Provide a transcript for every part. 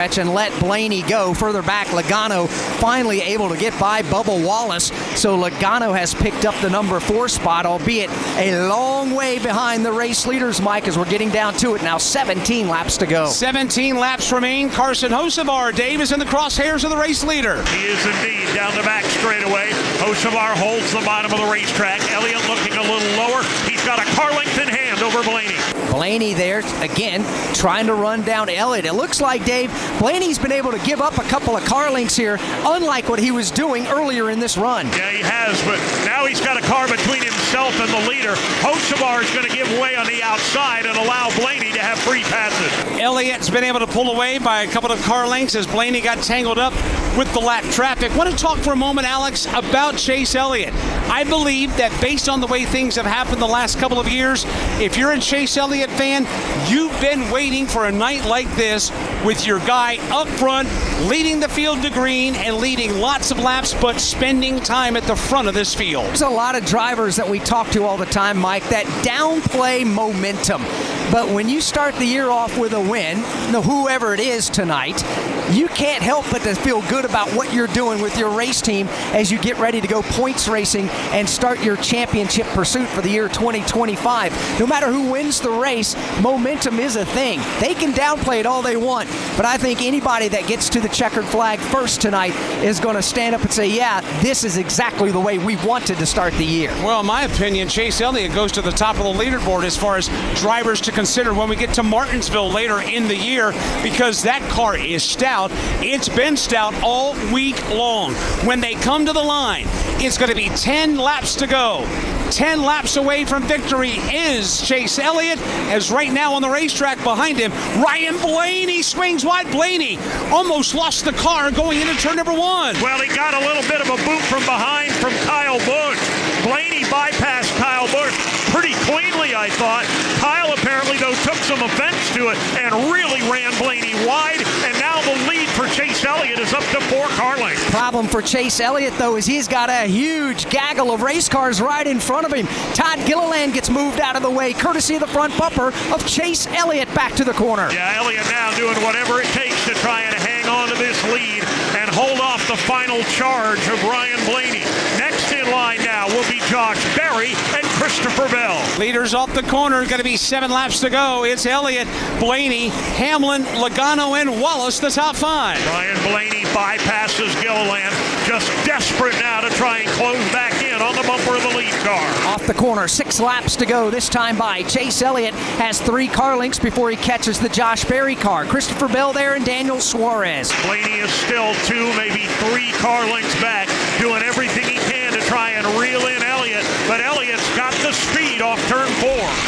and let Blaney go. Further back, Logano finally able to get by Bubba Wallace. So Logano has picked up the number 4 spot, albeit a long way behind the race leaders, Mike, as we're getting down to it now. 17 laps to go. 17 laps remain. Carson Hocevar, Dave, is in the crosshairs of the race leader. He is indeed down the back straightaway. Hocevar holds the bottom of the racetrack. Elliott looking a little lower. He's got a car length in hand over Blaney. Blaney there, again, trying to run down Elliott. It looks like, Dave, Blaney's been able to give up a couple of car lengths here, unlike what he was doing earlier in this run. Yeah, he has, but now he's got a car between himself and the leader. Hocevar is going to give way on the outside and allow Blaney to have free passes. Elliott's been able to pull away by a couple of car lengths as Blaney got tangled up with the lap traffic. I want to talk for a moment, Alex, about Chase Elliott. I believe that based on the way things have happened the last couple of years, if you're a Chase Elliott fan, you've been waiting for a night like this with your guy up front, leading the field to green and leading lots of laps, but spending time at the front of this field. There's a lot of drivers that we talk to all the time, Mike, that downplay momentum. But when you start the year off with a win, whoever it is tonight, you can't help but to feel good about what you're doing with your race team as you get ready to go points racing and start your championship pursuit for the year 2025. No matter who wins the race, momentum is a thing. They can downplay it all they want, but I think anybody that gets to the checkered flag first tonight is going to stand up and say, yeah, this is exactly the way we wanted to start the year. Well, in my opinion, Chase Elliott goes to the top of the leaderboard as far as drivers to consider when we get to Martinsville later in the year, because that car is stout. It's been stout all week long. When they come to the line, it's going to be 10 laps to go. 10 laps away from victory is Chase Elliott, as right now on the racetrack behind him, Ryan Blaney swings wide. Blaney almost lost the car going into turn number 1. Well, he got a little bit of a boot from behind from Kyle Busch. Blaney bypassed Kyle Busch pretty cleanly, I thought. Kyle apparently, though, took some offense to it and really ran Blaney wide, and now the lead for Chase Elliott is up to 4 car lengths. Problem for Chase Elliott, though, is he's got a huge gaggle of race cars right in front of him. Todd Gilliland gets moved out of the way, courtesy of the front bumper of Chase Elliott back to the corner. Yeah, Elliott now doing whatever it takes to try and hang on to this lead and hold off the final charge of Ryan Blaney. Next in line now will be Josh Berry and Christopher Bell. Leaders off the corner, going to be 7 laps to go. It's Elliott, Blaney, Hamlin, Logano, and Wallace, the top 5. Ryan Blaney bypasses Gilliland, just desperate now to try and close back in on the bumper of the lead car. Off the corner, 6 laps to go this time by. Chase Elliott has 3 car lengths before he catches the Josh Berry car. Christopher Bell there and Daniel Suarez. Blaney is still 2, maybe 3 car lengths back, doing everything he can to try and reel in Elliott, but Elliott's got the speed off turn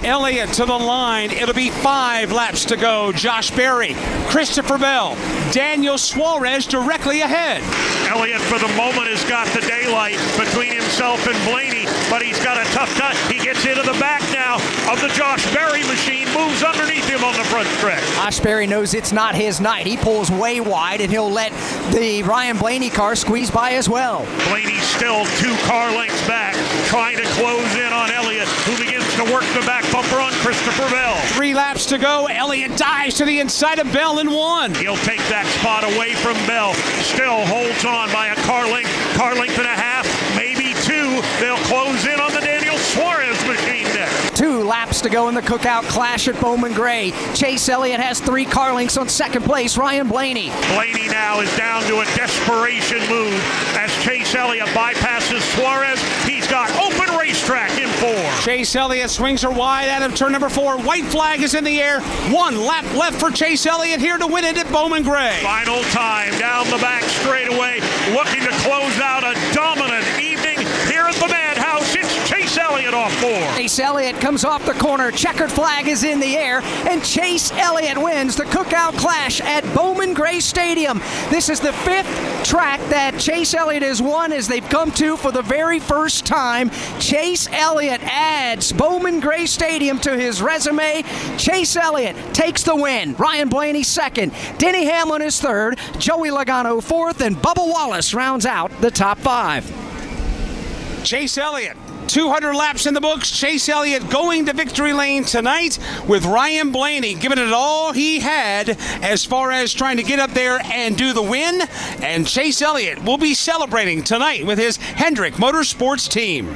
4. Elliott to the line. It'll be 5 laps to go. Josh Berry, Christopher Bell, Daniel Suarez directly ahead. Elliott for the moment has got the daylight between himself and Blaney, but he's got a tough time. He gets into the back now of the Josh Berry machine, moves underneath him on the front stretch. Josh Berry knows it's not his night. He pulls way wide, and he'll let the Ryan Blaney car squeeze by as well. Blaney's still 2 car lengths back, trying to close in on Elliott, who begins to work the back bumper on Christopher Bell. 3 laps to go. Elliott dives to the inside of Bell in 1. He'll take that spot away from Bell. Still holds on by a car length and a half, maybe 2. They'll close in on the Daniel Suarez machine next. 2 laps to go in the cookout clash at Bowman Gray. Chase Elliott has 3 car lengths on second place, Ryan Blaney. Blaney now is down to a desperation move as Chase Elliott bypasses Suarez. He's got open racetrack in 4. Chase Elliott swings her wide out of turn number 4. White flag is in the air. 1 lap left for Chase Elliott here to win it at Bowman Gray. Final time down the back straightaway, looking to close out a dominant evening here at the Madhouse. It's Chase Elliott off 4. Chase Elliott comes off the corner. Checkered flag is in the air, and Chase Elliott wins the cookout clash at Bowman Gray Stadium. This is the 5th track that Chase Elliott has won as they've come to for the very first time. Chase Elliott adds Bowman Gray Stadium to his resume. Chase Elliott takes the win. Ryan Blaney 2nd. Denny Hamlin is 3rd. Joey Logano 4th, and Bubba Wallace rounds out the top 5. Chase Elliott 200 laps in the books. Chase Elliott going to victory lane tonight with Ryan Blaney giving it all he had as far as trying to get up there and do the win. And Chase Elliott will be celebrating tonight with his Hendrick Motorsports team.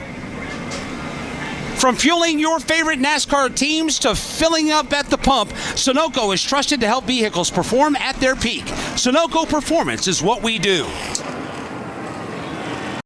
From fueling your favorite NASCAR teams to filling up at the pump, Sunoco is trusted to help vehicles perform at their peak. Sunoco Performance is what we do.